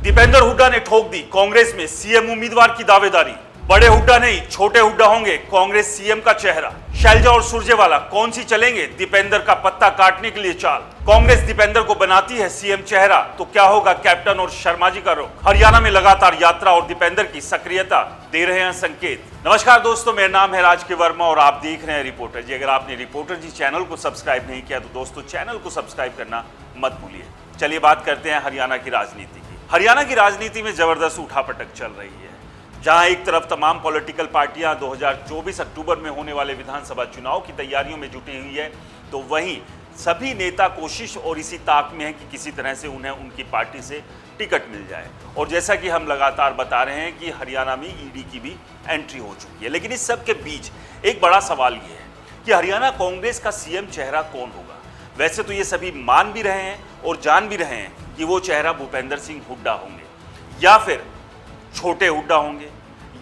दीपेंद्र हुड्डा ने ठोक दी कांग्रेस में सीएम उम्मीदवार की दावेदारी। बड़े हुड्डा नहीं, छोटे हुड्डा होंगे कांग्रेस सीएम का चेहरा। शैलजा और सुरजेवाला कौन सी चलेंगे दीपेंद्र का पत्ता काटने के लिए चाल। कांग्रेस दीपेंद्र को बनाती है सीएम चेहरा, तो क्या होगा कैप्टन और शर्मा जी का रुख। हरियाणा में लगातार यात्रा और दीपेंद्र की सक्रियता दे रहे हैं संकेत। नमस्कार दोस्तों, मेरा नाम है राज के वर्मा और आप देख रहे हैं रिपोर्टर जी। अगर आपने रिपोर्टर जी चैनल को सब्सक्राइब नहीं किया तो दोस्तों चैनल को सब्सक्राइब करना मत भूलिए। चलिए बात करते हैं हरियाणा की राजनीति की। हरियाणा की राजनीति में जबरदस्त उठापटक चल रही है, जहां एक तरफ तमाम पॉलिटिकल पार्टियां 2024 अक्टूबर में होने वाले विधानसभा चुनाव की तैयारियों में जुटी हुई है, तो वहीं सभी नेता कोशिश और इसी ताक में है कि किसी तरह से उन्हें उनकी पार्टी से टिकट मिल जाए। और जैसा कि हम लगातार बता रहे हैं कि हरियाणा में ईडी की भी एंट्री हो चुकी है। लेकिन इस सब के बीच एक बड़ा सवाल ये है कि हरियाणा कांग्रेस का सीएम चेहरा कौन होगा। वैसे तो ये सभी मान भी रहे हैं और जान भी रहे हैं कि वो चेहरा भूपेंद्र सिंह हुड्डा होंगे, या फिर छोटे हुड्डा होंगे,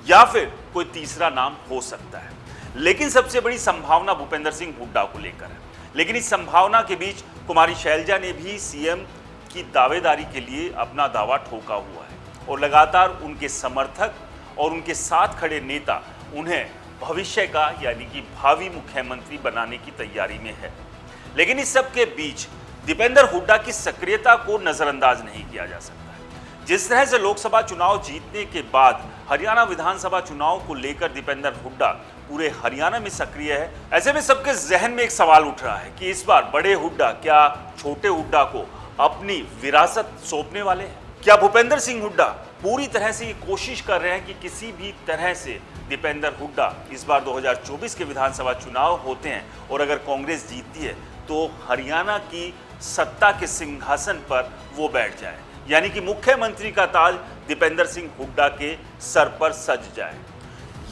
या फिर कोई तीसरा नाम हो सकता है। लेकिन सबसे बड़ी संभावना भूपेंद्र सिंह हुड्डा को लेकर है। लेकिन इस संभावना के बीच कुमारी शैलजा ने भी सीएम की दावेदारी के लिए अपना दावा ठोका हुआ है और लगातार उनके समर्थक और उनके साथ खड़े नेता उन्हें भविष्य का यानी कि भावी मुख्यमंत्री बनाने की तैयारी में है। लेकिन इस सब के बीच दीपेंद्र हुड्डा की सक्रियता को नजरअंदाज नहीं किया जा सकता है। जिस तरह से लोकसभा चुनाव जीतने के बाद हरियाणा विधानसभा चुनाव को लेकर दीपेंद्र हुड्डा पूरे हरियाणा में सक्रिय है, ऐसे में सबके जहन में एक सवाल उठ रहा है कि इस बार बड़े हुड्डा क्या छोटे हुड्डा को अपनी विरासत सौंपने वाले हैं। क्या भूपेंद्र सिंह हुड्डा पूरी तरह से ये कोशिश कर रहे हैं कि किसी भी तरह से दीपेंद्र हुड्डा इस बार 2024 के विधानसभा चुनाव होते हैं और अगर कांग्रेस जीतती है तो हरियाणा की सत्ता के सिंहासन पर वो बैठ जाए, यानी कि मुख्यमंत्री का ताज दीपेंद्र सिंह हुड्डा के सर पर सज जाए।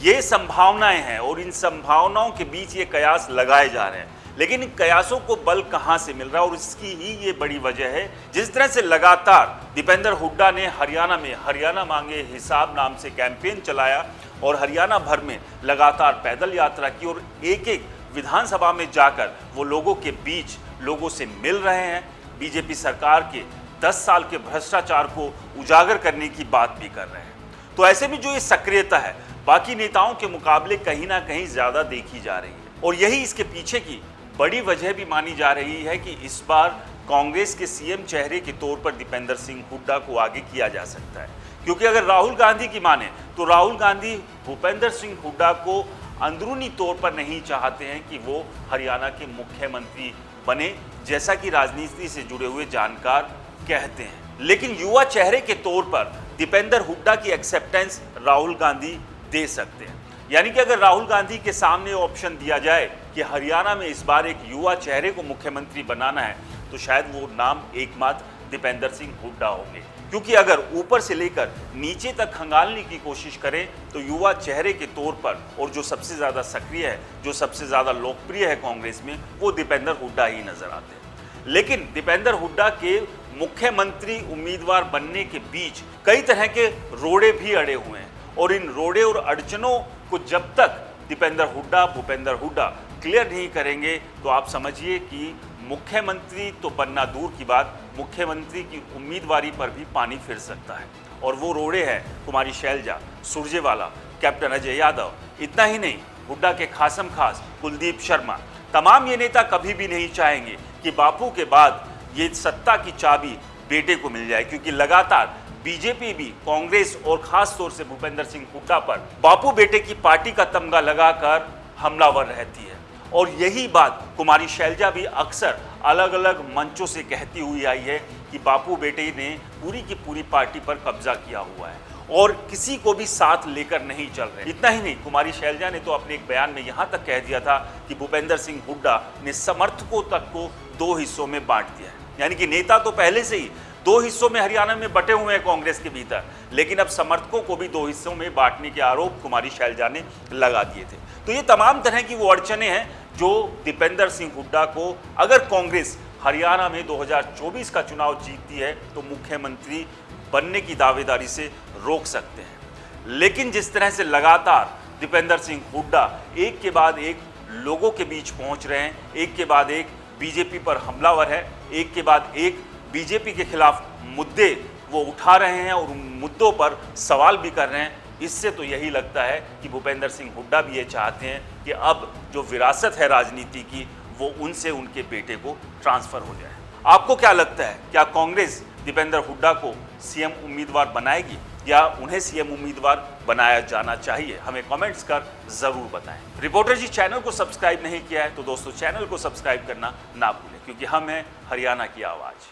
ये संभावनाएं हैं और इन संभावनाओं के बीच ये कयास लगाए जा रहे हैं। लेकिन इन कयासों को बल कहां से मिल रहा है और इसकी ही ये बड़ी वजह है। जिस तरह से लगातार दीपेंद्र हुड्डा ने हरियाणा में हरियाणा मांगे हिसाब नाम से कैंपेन चलाया और हरियाणा भर में लगातार पैदल यात्रा की और एक एक विधानसभा में जाकर वो लोगों के बीच लोगों से मिल रहे हैं, बीजेपी सरकार के 10 साल के भ्रष्टाचार को उजागर करने की बात भी कर रहे हैं। तो ऐसे में जो ये सक्रियता है बाकी नेताओं के मुकाबले कहीं ना कहीं ज्यादा देखी जा रही है और यही इसके पीछे की बड़ी वजह भी मानी जा रही है कि इस बार कांग्रेस के सीएम चेहरे के तौर पर दीपेंद्र सिंह हुड्डा को आगे किया जा सकता है। क्योंकि अगर राहुल गांधी की माने तो राहुल गांधी भूपेंद्र सिंह हुड्डा को अंदरूनी तौर पर नहीं चाहते हैं कि वो हरियाणा के मुख्यमंत्री बने, जैसा कि राजनीति से जुड़े हुए जानकार कहते हैं। लेकिन युवा चेहरे के तौर पर दीपेंद्र हुड्डा की एक्सेप्टेंस राहुल गांधी दे सकते हैं। यानी कि अगर राहुल गांधी के सामने ऑप्शन दिया जाए कि हरियाणा में इस बार एक युवा चेहरे को मुख्यमंत्री बनाना है तो शायद वो नाम एकमात्र दीपेंद्र सिंह हुड्डा होंगे। क्योंकि अगर ऊपर से लेकर नीचे तक खंगालने की कोशिश करें तो युवा चेहरे के तौर पर और जो सबसे ज़्यादा सक्रिय है, जो सबसे ज़्यादा लोकप्रिय है कांग्रेस में, वो दीपेंद्र हुड्डा ही नजर आते हैं। लेकिन दीपेंद्र हुड्डा के मुख्यमंत्री उम्मीदवार बनने के बीच कई तरह के रोड़े भी अड़े हुए हैं और इन रोड़े और अड़चनों को जब तक भूपेंद्र हुड्डा क्लियर नहीं करेंगे तो आप समझिए कि मुख्यमंत्री तो बनना दूर की बात, मुख्यमंत्री की उम्मीदवारी पर भी पानी फिर सकता है। और वो रोड़े हैं कुमारी शैलजा, सुरजेवाला, कैप्टन अजय यादव। इतना ही नहीं, हुड्डा के खासम खास कुलदीप शर्मा, तमाम ये नेता कभी भी नहीं चाहेंगे कि बापू के बाद ये सत्ता की चाबी बेटे को मिल जाए। क्योंकि लगातार बीजेपी भी कांग्रेस और खास तौर से भूपेंद्र सिंह हुड्डा पर बापू बेटे की पार्टी का तमगा लगाकर हमलावर रहती है। और यही बात कुमारी शैलजा भी अक्सर अलग अलग मंचों से कहती हुई आई है कि बापू बेटे ने पूरी की पूरी पार्टी पर कब्जा किया हुआ है और किसी को भी साथ लेकर नहीं चल रहे। इतना ही नहीं, कुमारी शैलजा ने तो अपने एक बयान में यहां तक कह दिया था कि भूपेंद्र सिंह हुड्डा ने समर्थकों तक को 2 हिस्सों में बांट दिया है। यानी कि नेता तो पहले से ही 2 हिस्सों में हरियाणा में बटे हुए हैं कांग्रेस के भीतर, लेकिन अब समर्थकों को भी 2 हिस्सों में बांटने के आरोप कुमारी शैलजा ने लगा दिए थे। तो ये तमाम तरह की वो अड़चने हैं जो दीपेंद्र सिंह हुड्डा को, अगर कांग्रेस हरियाणा में 2024 का चुनाव जीतती है तो मुख्यमंत्री बनने की दावेदारी से रोक सकते हैं। लेकिन जिस तरह से लगातार दीपेंद्र सिंह हुड्डा एक के बाद एक लोगों के बीच पहुंच रहे हैं, एक के बाद एक बीजेपी पर हमलावर है, एक के बाद एक बीजेपी के खिलाफ मुद्दे वो उठा रहे हैं और उन मुद्दों पर सवाल भी कर रहे हैं, इससे तो यही लगता है कि भूपेंद्र सिंह हुड्डा भी ये चाहते हैं कि अब जो विरासत है राजनीति की वो उनसे उनके बेटे को ट्रांसफर हो जाए। आपको क्या लगता है, क्या कांग्रेस दीपेंद्र हुड्डा को सीएम उम्मीदवार बनाएगी या उन्हें सीएम उम्मीदवार बनाया जाना चाहिए? हमें कमेंट्स कर जरूर बताएं। रिपोर्टर जी चैनल को सब्सक्राइब नहीं किया है तो दोस्तों चैनल को सब्सक्राइब करना ना भूलें, क्योंकि हम हैं हरियाणा की आवाज़।